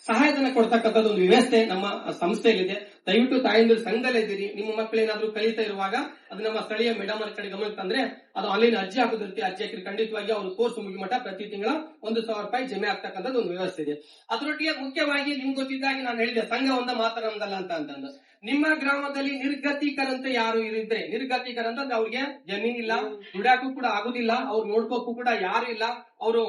ಸಹಾಯಧನ ಕೊಡ್ತಕ್ಕಂಥದ್ದು ಒಂದು ವ್ಯವಸ್ಥೆ ನಮ್ಮ ಸಂಸ್ಥೆಯಲ್ಲಿದೆ. ದಯವಿಟ್ಟು ತಾಯಂದಿರು ಸಂಘದಲ್ಲೇ ಇದ್ದೀರಿ, ನಿಮ್ಮ ಮಕ್ಕಳು ಏನಾದ್ರು ಕಲಿತಾ ಇರುವಾಗ ಅದು ನಮ್ಮ ಸ್ಥಳೀಯ ಮೇಡಮ್ ಅವ್ರ ಕಡೆ ಗಮನಕ್ಕೆ ತಂದ್ರೆ ಅದು ಆನ್ಲೈನ್ ಅರ್ಜಿ ಹಾಕೋದಿರುತ್ತೆ. ಅರ್ಜಿ ಹಾಕಿ ಖಂಡಿತವಾಗಿ ಅವ್ರ ಕೋರ್ಸ್ ಮುಗಿಮಟ್ಟ ಪ್ರತಿ ತಿಂಗಳ 1,000 ರೂಪಾಯಿ ಜಮೆ ಆಗ್ತಕ್ಕಂಥದ್ದು ಒಂದು ವ್ಯವಸ್ಥೆ ಇದೆ. ಅದರೊಟ್ಟಿಗೆ ಮುಖ್ಯವಾಗಿ ನಿಮ್ಗೆ ಗೊತ್ತಿದ್ದಾಗಿ ನಾನು ಹೇಳಿದೆ ಸಂಘ ಒಂದ ಮಾತ್ರ ನಮ್ದಲ್ಲ ಅಂತಂದ್ರೆ, ನಿಮ್ಮ ಗ್ರಾಮದಲ್ಲಿ ನಿರ್ಗತಿಕರಂತ ಯಾರು ಇರಿದ್ರೆ, ನಿರ್ಗತಿಕರ ಅಂತಂದ್ರೆ ಅವ್ರಿಗೆ ಜಮೀನಿಲ್ಲ, ದುಡ್ಯಾಕೂ ಕೂಡ ಆಗುದಿಲ್ಲ, ಅವ್ರು ನೋಡ್ಕೋಕು ಕೂಡ ಯಾರು ಇಲ್ಲ, ಅವರು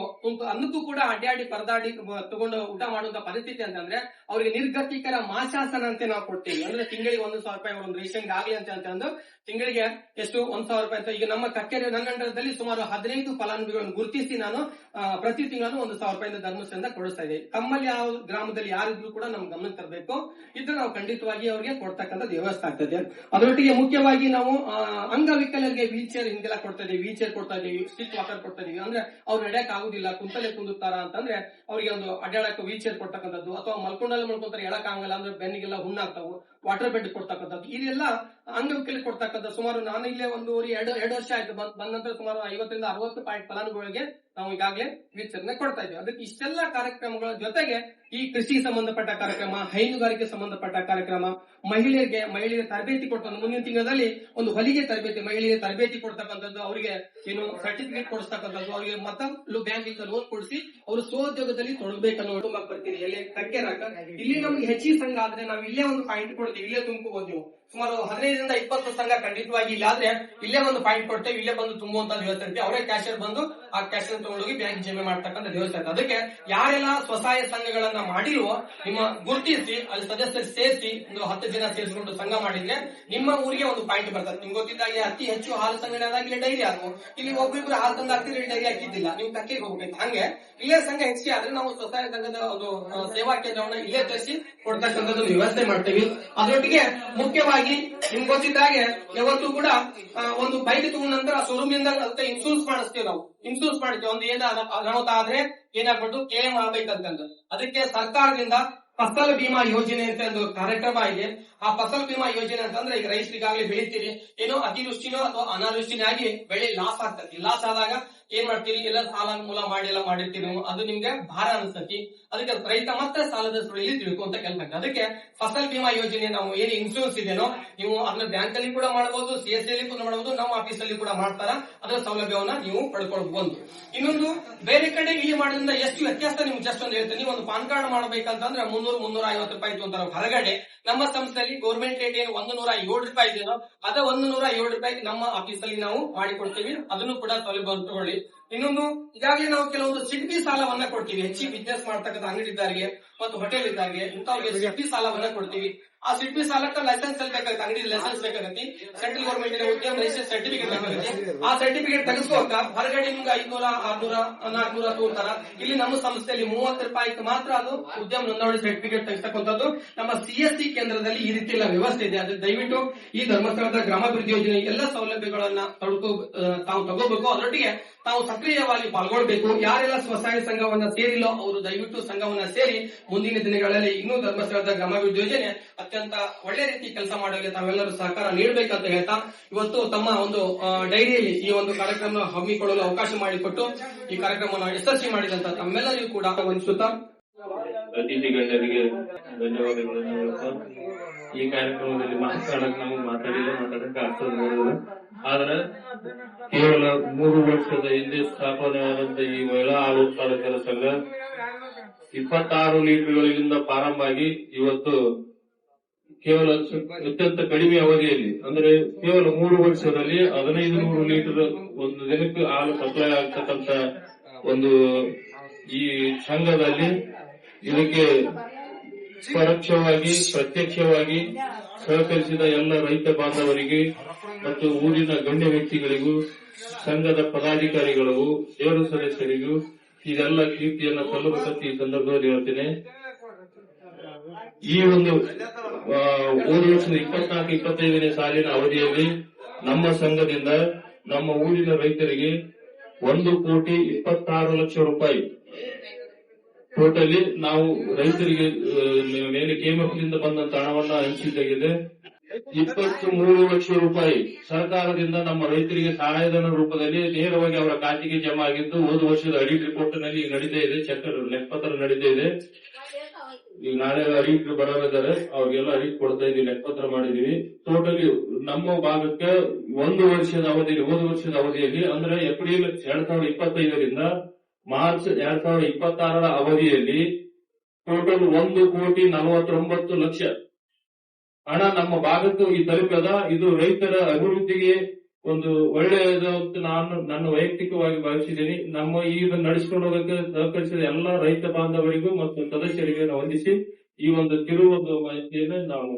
ಅನ್ನಕ್ಕೂ ಕೂಡ ಅಡ್ಡಾಡಿ ಪರದಾಡಿ ತಗೊಂಡು ಊಟ ಮಾಡುವಂತ ಪರಿಸ್ಥಿತಿ ಅಂತಂದ್ರೆ ಅವ್ರಿಗೆ ನಿರ್ಗತಿಕರ ಮಾಸಾಸನ ಅಂತ ನಾವು ಕೊಡ್ತೀವಿ. ಅಂದ್ರೆ ತಿಂಗಳಿಗೆ 1,000 ರೂಪಾಯಿ ಒಂದು ರೇಷನ್ಗೆ ಆಗ್ಲಿ ಅಂತ ತಿಂಗಳಿಗೆ ಎಷ್ಟು 1,000 ರೂಪಾಯಿ ಅಂತ. ಈಗ ನಮ್ಮ ಕಕ್ಕೇರಿ ನನ್ನ ಅಂಡರದಲ್ಲಿ ಸುಮಾರು 15 ಫಲಾನುಭವಿಗಳನ್ನು ಗುರುತಿಸಿ ನಾನು ಪ್ರತಿ ತಿಂಗಳು 1,000 ರೂಪಾಯಿಂದ ಧರ್ಮಸ್ಥಳದಿಂದ ಕೊಡಿಸ್ತಾ ಇದ್ದೀವಿ. ತಮ್ಮಲ್ಲಿ ಯಾವ ಗ್ರಾಮದಲ್ಲಿ ಯಾರಿದ್ರು ಕೂಡ ನಮ್ಗೆ ಗಮನಕ್ಕೆ ತರಬೇಕು, ಇದ್ರೆ ನಾವು ಖಂಡಿತವಾಗಿ ಅವರಿಗೆ ಕೊಡ್ತಕ್ಕಂಥ ವ್ಯವಸ್ಥೆ ಆಗ್ತದೆ. ಅದರೊಟ್ಟಿಗೆ ಮುಖ್ಯವಾಗಿ ನಾವು ಅಂಗವಿಕಲರಿಗೆ ವೀಲ್ ಚೇರ್ ಹಿಂಗೆಲ್ಲ ಕೊಡ್ತಾ ಇದೀವಿ, ವೀಲ್ ಚೇರ್ ಕೊಡ್ತಾ ಇದೀವಿ, ಸ್ಟಿಕ್ ವಾಕರ್ ಕೊಡ್ತಾ ಇದೀವಿ. ಅಂದ್ರೆ ಅವ್ರು ನಡೆಯಕ್ ಆಗುದಿಲ್ಲ, ಕುಂತಲ್ಲೇ ಕುಂದುತ್ತಾರ ಅಂತಂದ್ರೆ ಅವರಿಗೆ ಒಂದು ಅಡ್ಡಾಡಕ್ಕೆ ವೀಲ್ ಚೇರ್ ಕೊಡ್ತಕ್ಕಂಥದ್ದು, ಅಥವಾ ಮಲ್ಕೊಂಡಲ್ಲಿ ಮಲ್ಕೊಂತಾರೆ ಎಳಕ್ ಆಗಲ್ಲ ಅಂದ್ರೆ ಬೆನ್ನಿಗೆಲ್ಲ ಹುಣ್ಣಾಗ್ತಾವು, ವಾಟರ್ ಬೆಡ್ ಕೊಡ್ತಕ್ಕಂಥದ್ದು, ಇದೆಲ್ಲ ಅಂಗವಿಕಲಿಗೆ ಕೊಡ್ತಕ್ಕಂಥ. ಸುಮಾರು ನಾನು ಇಲ್ಲೇ 1.5 ವರ್ಷ ಆಯ್ತು ಬಂದ ನಂತರ ಸುಮಾರು 50 ರಿಂದ 60 ಫಲಾನುಭವಿಗಳಿಗೆ ನಾವು ಈಗಾಗಲೇ ವೀಲ್ ಚೇರ್ ಕೊಡ್ತಾ ಇದ್ದೀವಿ. ಅದಕ್ಕೆ ಇಷ್ಟೆಲ್ಲ ಕಾರ್ಯಕ್ರಮಗಳ ಜೊತೆಗೆ ಈ ಕೃಷಿಗೆ ಸಂಬಂಧಪಟ್ಟ ಕಾರ್ಯಕ್ರಮ, ಹೈನುಗಾರಿಕೆ ಸಂಬಂಧಪಟ್ಟ ಕಾರ್ಯಕ್ರಮ, ಮಹಿಳೆಯರಿಗೆ ತರಬೇತಿ ಕೊಡ್ತಕ್ಕಂಥ ಮುಂದಿನ ತಿಂಗಳಲ್ಲಿ ಒಂದು ಹೊಲಿಗೆ ತರಬೇತಿ, ಮಹಿಳೆಯರಿಗೆ ತರಬೇತಿ ಕೊಡ್ತಕ್ಕಂಥದ್ದು, ಅವರಿಗೆ ಏನು ಸರ್ಟಿಫಿಕೇಟ್ ಕೊಡಿಸ್ತಕ್ಕಂಥದ್ದು, ಅವರಿಗೆ ಮತ್ತೊಂದು ಬ್ಯಾಂಕಿಂದ ಲೋನ್ ಕೊಡಿಸಿ ಅವರು ಸ್ವೋದ್ಯೋಗದಲ್ಲಿ ತೊಡಗಬೇಕನ್ನೋ ತುಂಬಾಕ್ ಬರ್ತೀರಿ. ಎಲ್ಲಿ ಕರ್ಕೆರಾಕ ಇಲ್ಲಿ ನಮ್ಗೆ ಹೆಚ್ಚಿಗೆ ಸಂಘ ಆದ್ರೆ ನಾವು ಇಲ್ಲೇ ಒಂದು ಪಾಯಿಂಟ್ ಕೊಡ್ತೀವಿ, ಇಲ್ಲೇ ತುಂಬಿಕೋಬಹುದು. ನೀವು ಸುಮಾರು 15ರಿಂದ 20 ಸಂಘ ಖಂಡಿತವಾಗಿ ಇಲ್ಲ ಆದ್ರೆ ಇಲ್ಲೇ ಒಂದು ಪಾಯಿಂಟ್ ಕೊಡ್ತೇವೆ, ಇಲ್ಲೇ ಬಂದು ತುಂಬುವಂತ ವ್ಯವಸ್ಥೆ ಇರುತ್ತೆ. ಅವರೇ ಕ್ಯಾಶಿಯರ್ ಬಂದು ಆ ಕ್ಯಾಶಿಯರ್ ತಗೊಂಡೋಗಿ ಬ್ಯಾಂಕ್ ಜಮೆ ಮಾಡ್ತಕ್ಕಂಥ ವ್ಯವಸ್ಥೆ ಇರುತ್ತೆ. ಅದಕ್ಕೆ ಯಾರೆಲ್ಲ ಸ್ವಸಹಾಯ ಸಂಘಗಳನ್ನ ಮಾಡಿಲ್ವೋ ನಿಮ್ಮ ಗುರುತಿಸಿ ಅಲ್ಲಿ ಸದಸ್ಯರು ಸೇರಿಸಿ ಒಂದು 10 ಜನ ಸೇರಿಸಿಕೊಂಡು ಸಂಘ ಮಾಡಿದ್ರೆ ನಿಮ್ಮ ಊರಿಗೆ ಒಂದು ಪಾಯಿಂಟ್ ಬರ್ತದೆ. ನಿಮ್ಗೆ ಗೊತ್ತಿದ್ದಾಗೆ ಅತಿ ಹೆಚ್ಚು ಹಾಲು ಸಂಘಟನೆ ಆದಾಗ ಇಲ್ಲಿ ಡೈರಿ ಆದವು, ಇಲ್ಲಿ ಒಬ್ಬರಿಬ್ರು ಹಾಲು ತಂದು ಹಾಕ್ತಿದ್ರೆ ಡೈರಿ ಹಾಕಿದ್ದಿಲ್ಲ, ನೀವು ಕಕ್ಕೆಗೆ ಹೋಗ್ಬೇಕು. ಹಂಗೆ ಇಲ್ಲೇ ಸಂಘ ಹೆಚ್ಚಿಗೆ ಆದ್ರೆ ನಾವು ಸ್ವಸಹಾಯ ಸಂಘದ ಒಂದು ಸೇವಾ ಕೇಂದ್ರವನ್ನ ಇಲ್ಲೇ ತರಿಸಿ ಕೊಡ್ತಕ್ಕಂಥದ್ದು ವ್ಯವಸ್ಥೆ ಮಾಡ್ತೇವೆ. ಅದರೊಟ್ಟಿಗೆ ಮುಖ್ಯವಾಗಿ ನಿಮ್ಗೆ ಗೊತ್ತಿದ್ದಾಗೆ ಯಾವತ್ತೂ ಕೂಡ ಒಂದು ಬೈಕ್ ತಗೊಂಡ ನಂತರ ಶೋರೂಮ್ ಇಂದ ಅದಕ್ಕೆ ಇನ್ಶೂರೆನ್ಸ್ ಮಾಡಿಸ್ತೀವಿ. ನಾವು ಇನ್ಶೂರೆನ್ಸ್ ಮಾಡ್ತೀವಿ. ಒಂದು ಏನಾದ ಅನಾಹುತ ಆದ್ರೆ ಏನಾಗ್ಬಿಟ್ಟು ಕ್ಲೇಮ್ ಆಗ್ಬೇಕಂತಂದು ಅದಕ್ಕೆ ಸರ್ಕಾರದಿಂದ ಫಸಲ್ ಬಿಮಾ ಯೋಜನೆ ಅಂತ ಒಂದು ಕಾರ್ಯಕ್ರಮ ಇದೆ. ಆ ಫಸಲ್ ಬಿಮಾ ಯೋಜನೆ ಅಂತಂದ್ರೆ ಈಗ ರೈತರಿಗಾಗಲೇ ಬೆಳಿತೀರಿ, ಏನೋ ಅತಿವೃಷ್ಟಿನೋ ಅಥವಾ ಅನಾವೃಷ್ಟಿನೇ ಆಗಿ ಬೆಳೆ ಲಾಸ್ ಆಗ್ತತಿ. ಲಾಸ್ ಆದಾಗ ಏನ್ ಮಾಡ್ತೀರಿ, ಎಲ್ಲ ಸಾಲ ಮೂಲ ಮಾಡಿ ಎಲ್ಲ ಮಾಡಿರ್ತೀರಿ ನೀವು, ಅದು ನಿಮ್ಗೆ ಭಾರ ಅನ್ಸತಿ. ಅದಕ್ಕೆ ರೈತ ಮತ್ತೆ ಸಾಲದ ಸುಳಿಲಿ ತಿಳ್ಕೊಂತ ಕೆಲಸ. ಅದಕ್ಕೆ ಫಸಲ್ ಬಿಮಾ ಯೋಜನೆ ನಾವು ಏನು ಇನ್ಶೂರೆನ್ಸ್ ಇದೆನೋ ನೀವು ಅದನ್ನ ಬ್ಯಾಂಕ್ ಅಲ್ಲಿ ಕೂಡ ಮಾಡಬಹುದು, CSC ಅಲ್ಲಿ ಕೂಡ ಮಾಡಬಹುದು, ನಮ್ಮ ಆಫೀಸ್ ಅಲ್ಲಿ ಕೂಡ ಮಾಡ್ತಾರ. ಅದರ ಸೌಲಭ್ಯವನ್ನ ನೀವು ಪಡ್ಕೊಳ್ಬಹುದು. ಇನ್ನೊಂದು ಬೇರೆ ಕಡೆ ಇಲ್ಲಿ ಮಾಡೋದ್ರಿಂದ ಎಷ್ಟು ವ್ಯತ್ಯಾಸ ನಿಮ್ಗೆ ಜಸ್ಟ್ ಒಂದು ಹೇಳ್ತೀನಿ. ನೀವು ಒಂದು ಪಾನ್ ಕಾರ್ಡ್ ಮಾಡಬೇಕಂತಂದ್ರೆ 300-350 ರೂಪಾಯಿ ತೊಂತಾರ ಹೊರಗಡೆ. ನಮ್ಮ ಸಂಸ್ಥೆಯಲ್ಲಿ ಗೌರ್ಮೆಂಟ್ ರೇಟ್ ಏನು 107 ರೂಪಾಯಿ ಇದೆಯೋ ಅದೇ 107 ರೂಪಾಯಿಗೆ ನಮ್ಮ ಆಫೀಸ್ ಅಲ್ಲಿ ನಾವು ಮಾಡಿಕೊಡ್ತೀವಿ. ಅದನ್ನು ಕೂಡ ಸೌಲಭ್ಯ ತಗೊಳ್ಳಿ. ಇನ್ನೊಂದು ಈಗಾಗಲೇ ನಾವು ಕೆಲವೊಂದು ಸಿಡ್ಬಿ ಸಾಲವನ್ನ ಕೊಡ್ತೀವಿ. ಹೆಚ್ಚಿಗೆ ಬಿಸ್ನೆಸ್ ಮಾಡ್ತಕ್ಕಂಥ ಅಂಗಡಿದಾರಿಗೆ ಮತ್ತು ಹೋಟೆಲ್ ಇದ್ದಾರಿಗೆ ಇಂಥವ್ರಿಗೆ ಸಿಡ್ಬಿ ಸಾಲವನ್ನ ಕೊಡ್ತೀವಿ. ಆ ಸಿಡ್ಬಿ ಸಾಲಕ್ಕೆ ಲೈಸೆನ್ಸ್ ಬೇಕಾಗುತ್ತೆ, ಅಂಗಡಿ ಲೈಸೆನ್ಸ್ ಬೇಕಾಗತ್ತೆ, ಸೆಂಟ್ರಲ್ ಗೌರ್ಮೆಂಟ್ ಉದ್ಯಮ ರಿಜಿಸ್ಟ್ರೇಷನ್ ಸರ್ಟಿಫಿಕೇಟ್ ಬೇಕಾಗುತ್ತೆ. ಆ ಸರ್ಟಿಫಿಕೇಟ್ ತೆಗೆಸ್ಕೋಕ ಹೊರಗಡೆ ನಿಮ್ಗೆ 500, 600, 400 ತಗೋತಾರ. ಇಲ್ಲಿ ನಮ್ಮ ಸಂಸ್ಥೆಯಲ್ಲಿ 30 ರೂಪಾಯಿಗೆ ಮಾತ್ರ ಅದು ಉದ್ಯಮ ನೋಂದಣಿ ಸರ್ಟಿಫಿಕೇಟ್ ತೆಗೆಸ್ತಕ್ಕಂಥದ್ದು ನಮ್ಮ CSC ಕೇಂದ್ರದಲ್ಲಿ ಈ ರೀತಿ ಎಲ್ಲ ವ್ಯವಸ್ಥೆ ಇದೆ. ಅದು ದಯವಿಟ್ಟು ಈ ಧರ್ಮಸ್ಥಳದ ಗ್ರಾಮಾಭಿವೃದ್ಧಿ ಯೋಜನೆ ಎಲ್ಲ ಸೌಲಭ್ಯಗಳನ್ನ ತಾವು ತಗೋಬೇಕು. ಅದರೊಟ್ಟಿಗೆ ತಾವು ಸಕ್ರಿಯವಾಗಿ ಪಾಲ್ಗೊಳ್ಬೇಕು. ಯಾರೆಲ್ಲ ಸ್ವಸಹಾಯ ಸಂಘವನ್ನ ಸೇರಿಲ್ಲೋ ಅವರು ದಯವಿಟ್ಟು ಸಂಘವನ್ನ ಸೇರಿ ಮುಂದಿನ ದಿನಗಳಲ್ಲಿ ಇನ್ನೂ ಧರ್ಮಸ್ಥಳದ ಗ್ರಾಮಾಭಿವೃದ್ಧಿ ಯೋಜನೆ ಅತ್ಯಂತ ಒಳ್ಳೆ ರೀತಿ ಕೆಲಸ ಮಾಡಲು ತಾವೆಲ್ಲರೂ ಸಹಕಾರ ನೀಡಬೇಕಂತ ಹೇಳ್ತಾ ಇವತ್ತು ತಮ್ಮ ಒಂದು ಡೈರಿಯಲ್ಲಿ ಈ ಒಂದು ಕಾರ್ಯಕ್ರಮ ಹಮ್ಮಿಕೊಳ್ಳಲು ಅವಕಾಶ ಮಾಡಿಕೊಟ್ಟು ಈ ಕಾರ್ಯಕ್ರಮವನ್ನು ಯಶಸ್ವಿ ಮಾಡಿದಂತ ತಮ್ಮೆಲ್ಲರಿಗೂ ಕೂಡ ವಂದಿಸುತ್ತಾ ಅತಿಥಿ ಗಣ್ಯರಿಗೆ ಧನ್ಯವಾದಗಳನ್ನು ಹೇಳುತ್ತಾ ಈ ಕಾರ್ಯಕ್ರಮದಲ್ಲಿ ನಾವು ಮಾತಾಡಕ್ಕೆ ಆಗ್ತದೆ. ಆದ್ರೆ ಕೇವಲ 3 ವರ್ಷದ ಹಿಂದೆ ಸ್ಥಾಪನೆಯಾದಂತ ಈ ಮಹಿಳಾ ಹಾಲು ಉತ್ಪಾದಕರ ಸಂಘ 26 ಲೀಟರ್ಗಳಿಂದ ಪ್ರಾರಂಭ ಆಗಿ ಇವತ್ತು ಕೇವಲ ಅತ್ಯಂತ ಕಡಿಮೆ ಅವಧಿಯಲ್ಲಿ ಅಂದ್ರೆ ಕೇವಲ 3 ವರ್ಷದಲ್ಲಿ 1500 ಲೀಟರ್ ಒಂದು ದಿನಕ್ಕೆ ಹಾಲು ಸಪ್ಲೈ ಆಗ್ತಕ್ಕಂತ ಒಂದು ಈ ಸಂಘದಲ್ಲಿ ಇದಕ್ಕೆ ಪರೋಕ್ಷವಾಗಿ ಪ್ರತ್ಯಕ್ಷವಾಗಿ ಸಹಕರಿಸಿದ ಎಲ್ಲ ರೈತ ಬಾಂಧವರಿಗೆ ಮತ್ತು ಊರಿನ ಗಣ್ಯ ವ್ಯಕ್ತಿಗಳಿಗೂ ಸಂಘದ ಪದಾಧಿಕಾರಿಗಳಿಗೂ ಸೇರು ಸದಸ್ಯರಿಗೂ ಇದೆಲ್ಲ ಕೀರ್ತಿಯನ್ನು ಸಲ್ಲಬೇಕಂತ ಈ ಸಂದರ್ಭದಲ್ಲಿ ಹೇಳ್ತೇನೆ. ಈ ಒಂದು ಹೋದ ವರ್ಷದ 24-25ನೇ ಸಾಲಿನ ಅವಧಿಯಲ್ಲಿ ನಮ್ಮ ಸಂಘದಿಂದ ನಮ್ಮ ಊರಿನ ರೈತರಿಗೆ 1,26,00,000 ರೂಪಾಯಿ ಟೋಟಲಿ ನಾವು ರೈತರಿಗೆ ಮೇಲೆ ಕೆಎಂಎಫ್ನಿಂದ ಬಂದಂತ ಹಣವನ್ನ ಹಂಚಿದ್ದಾಗಿದೆ. 23 ಲಕ್ಷ ರೂಪಾಯಿ ಸರ್ಕಾರದಿಂದ ನಮ್ಮ ರೈತರಿಗೆ ಸಹಾಯಧನ ರೂಪದಲ್ಲಿ ನೇರವಾಗಿ ಅವರ ಖಾತೆಗೆ ಜಮಾ ಆಗಿದ್ದು ಹೋದ ವರ್ಷದ ಆಡಿಟ್ ರಿಪೋರ್ಟ್ ನಲ್ಲಿ ನಡೀತಾ ಇದೆ, ಚೆಕ್ ಲೆಕ್ಕಪತ್ರ ನಡೀತಾ ಇದೆ. ಈಗ ನಾಳೆ ಅಡಿಟ್ ಬರೋರಿದ್ದಾರೆ, ಅವ್ರಿಗೆಲ್ಲ ಅಡಿಟ್ ಕೊಡ್ತಾ ಇದೀವಿ, ಲೆಕ್ಕಪತ್ರ ಮಾಡಿದೀವಿ. ಟೋಟಲಿ ನಮ್ಮ ಭಾಗಕ್ಕೆ 1 ವರ್ಷದ ಅವಧಿಯಲ್ಲಿ ಹೋದ ವರ್ಷದ ಅವಧಿಯಲ್ಲಿ ಅಂದ್ರೆ ಏಪ್ರಿಲ್ 2025ರಿಂದ ಮಾರ್ಚ್ 2026ರ ಅವಧಿಯಲ್ಲಿ ಟೋಟಲ್ 1,49,00,000 ಹಣ ನಮ್ಮ ಭಾಗಕ್ಕೆ ಈ ತಲುಪದ. ಇದು ರೈತರ ಅಭಿವೃದ್ಧಿಗೆ ಒಂದು ಒಳ್ಳೆಯದು ಅಂತ ನಾನು ನನ್ನ ವೈಯಕ್ತಿಕವಾಗಿ ಭಾವಿಸಿದ್ದೀನಿ. ನಮ್ಮ ಇದನ್ನು ನಡೆಸಿಕೊಂಡು ಹೋಗಕ್ಕೆ ಸಹಕರಿಸಿದ ಎಲ್ಲ ರೈತ ಬಾಂಧವರಿಗೂ ಮತ್ತು ಸದಸ್ಯರಿಗೆ ವಂದಿಸಿ ಈ ಒಂದು ಕಿರು ಒಂದು ಮಾಹಿತಿಯನ್ನು ನಾವು